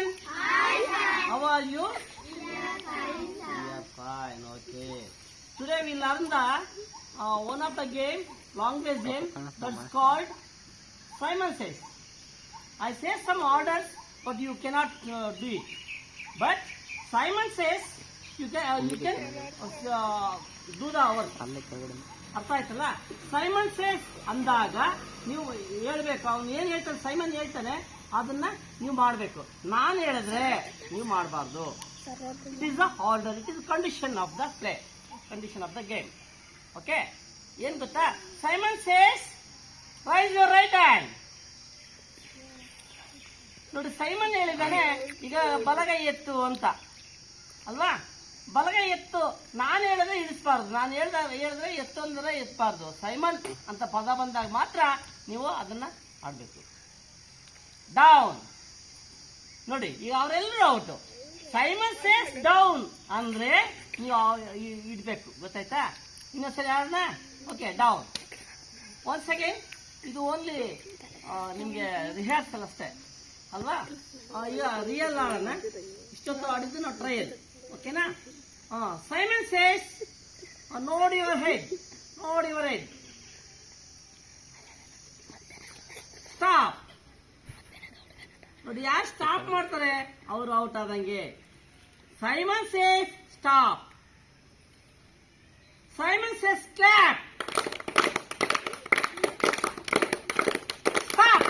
everyone. How are you? Yeah, fine. Okay. Today we learn the one of the game, language game, that's called Simon Says. I say some orders, but you cannot do it. But Simon Says you can do the hours. ಅರ್ಥ ಆಯ್ತಲ್ಲ? Simon says ಅಂದಾಗ ನೀವು ಹೇಳ್ಬೇಕು, ಅವನು ಏನ್ ಹೇಳ್ತಾನೆ, Simon ಹೇಳ್ತಾನೆ, ಅದನ್ನ ನೀವು ಮಾಡಬೇಕು. ನಾನು ಹೇಳಿದ್ರೆ ನೀವು ಮಾಡಬಾರ್ದು. It is the order, it is condition of the play, condition of the game. Okay, ಏನ್ ಗೊತ್ತಾ? Simon says raise your right hand. ನೋಡಿ, ಸೈಮನ್ ಹೇಳಿದಾನೆ ಈಗ ಬಲಗೈ ಎತ್ತು ಅಂತ ಅಲ್ವಾ? ಬಲಗೈ ಎತ್ತು, ನಾನು ಹೇಳಿದ್ರೆ ಇಳಿಸಬಾರ್ದು, ನಾನು ಹೇಳಿದ್ರೆ ಎತ್ತು ಅಂದ್ರೆ ಎತ್ತಬಾರ್ದು. ಸೈಮನ್ ಅಂತ ಪದ ಬಂದಾಗ ಮಾತ್ರ ನೀವು ಅದನ್ನ ಆಡ್ಬೇಕು. ಡೌನ್. ನೋಡಿ, ಈಗ ಅವರೆಲ್ಲರೂ ಔಟು. ಸೈಮನ್ ಸೇಸ್ ಡೌನ್ ಅಂದ್ರೆ ನೀವು ಇಡ್ಬೇಕು, ಗೊತ್ತಾಯ್ತಾ? ಇನ್ನೊಂದ್ಸರಿ ಆಡೋಣ. Okay, down. One second. ಇದು ಓನ್ಲಿ ನಿಮ್ಗೆ ರಿಹರ್ಸಲ್ ಅಷ್ಟೇ ಅಲ್ವಾ? ಈಗ ರಿಯಲ್ ಆಡೋಣ. ಇಷ್ಟೊತ್ತು ಆಡಿದ್ದು ನಾವು ಟ್ರಯಲ್. ಓಕೆನಾ? Simon says, nod your head, nod your head. Stop. ನೋಡಿ, ಯಾರು ಸ್ಟಾಪ್ ಮಾಡ್ತಾರೆ ಅವರು ಔಟ್ ಆದಂಗೆ. Simon says stop. Simon says clap. Stop.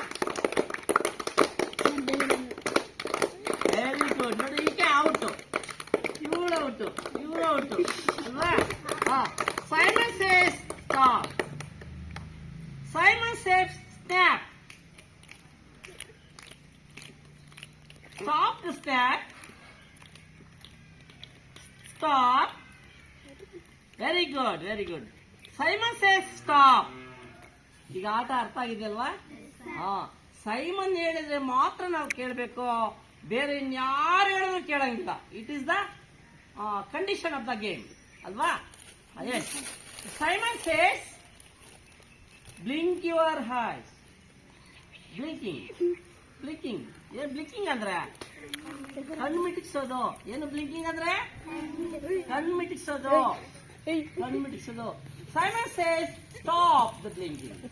Very good. ನೋಡಿ, ಈಗ ಔಟ್. ಇವರು ಔಟು ಅಲ್ವಾ? Simon says stop. Simon says snap. Stop the snap. Stop. Very good, very good. Simon says stop. ಈಗ ಆಟ ಅರ್ಥ ಆಗಿದೆಯಲ್ವಾ? ಸೈಮನ್ ಹೇಳಿದ್ರೆ ಮಾತ್ರ ನಾವು ಕೇಳಬೇಕು, ಬೇರೆ ಇನ್ಯಾರು ಹೇಳಿದ್ರು ಕೇಳಂಗಿಲ್ಲ. It is the condition of the game ಅಲ್ವಾ? Yes. Simon says blink your eyes. Blinking. Blinking ಏನ್ ಬ್ಲಿಂಕಿಂಗ್ ಅಂದ್ರೆ? ಕಣ್ಣು ಮಿಟಿಕ್ಸೋದು. ಏನು ಬ್ಲಿಂಕಿಂಗ್ ಅಂದ್ರೆ? ಕಣ್ಣು ಮಿಟಿಕ್ಸೋದು, ಕಣ್ಣು ಮಿಟಿಕ್ಸೋದು. Simon says stop the blinking.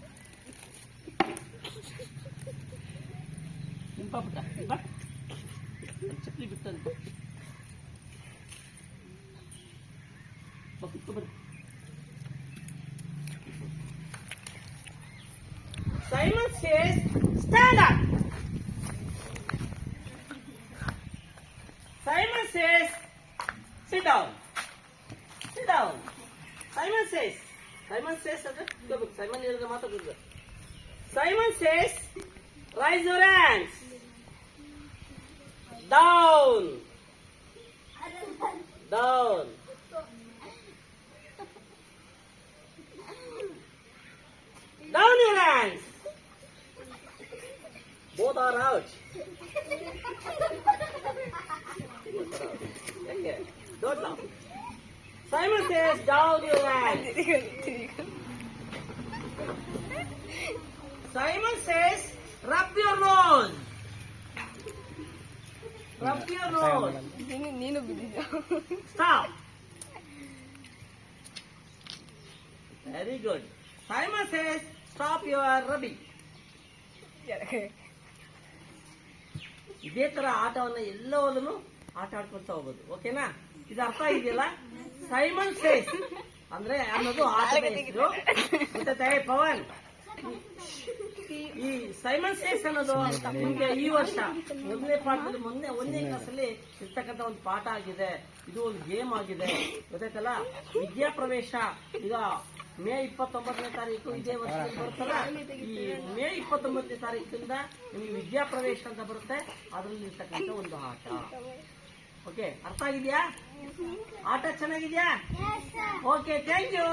ಪುಟ್ಟ ಚಪ್ಪಲಿ ಬಿಟ್ಟಂತ Simon says, stand up. Simon says, sit down. Sit down. Simon says good. Simon ಹೇಳಿದ್ರೆ ಮಾತ್ರ good. Simon says, raise your hands. Down. Down. Down your hands. Both are out. Okay. Don't laugh. Simon says, down your hands. Simon says, rub your nose. Rub your nose. Stop. Very good. Simon says, stop your rubbing. ಇದೇ ತರ ಆಟವನ್ನ ಎಲ್ಲವನ್ನೂ ಆಟ ಆಡ್ಕೊಂತ ಹೋಗೋದು. ಓಕೆನಾ? ಇದು ಅರ್ಥ ಇದೆಯಲ್ಲ? Simon says ಅಂದ್ರೆ ಅನ್ನೋದು ಆಟದ ಹೆಸರು. ಗೊತ್ತಾಯ್ತಾ ಪವನ್? ಈ ಸೈಮನ್ ಸೇಸ್ ಅನ್ನೋದು ನಿಮ್ಗೆ ಈ ವರ್ಷ ಮೊದಲನೇ ಪಾಠದಲ್ಲಿ ಒಂದನೇ ಕ್ಲಾಸಲ್ಲಿ ಇರ್ತಕ್ಕಂಥ ಒಂದು ಪಾಠ ಆಗಿದೆ. ಇದು ಒಂದು ಗೇಮ್ ಆಗಿದೆ. ಗೊತ್ತಾಯ್ತಲ್ಲ? ವಿದ್ಯಾಪ್ರವೇಶ ಈಗ ಮೇ 29ನೇ ತಾರೀಕು ಇದೇ ವರ್ಷದಲ್ಲಿ ಬರುತ್ತಲ್ಲ. ಈ ಮೇ 29ನೇ ತಾರೀಕಿಂದ ನಿಮಗೆ ವಿದ್ಯಾಪ್ರವೇಶ ಅಂತ ಬರುತ್ತೆ. ಅದರಲ್ಲಿ ಇರ್ತಕ್ಕಂಥ ಒಂದು ಆಟ. ಓಕೆ, ಅರ್ಥ ಆಗಿದ್ಯಾ? ಆಟ ಚೆನ್ನಾಗಿದ್ಯಾ? Okay, thank you.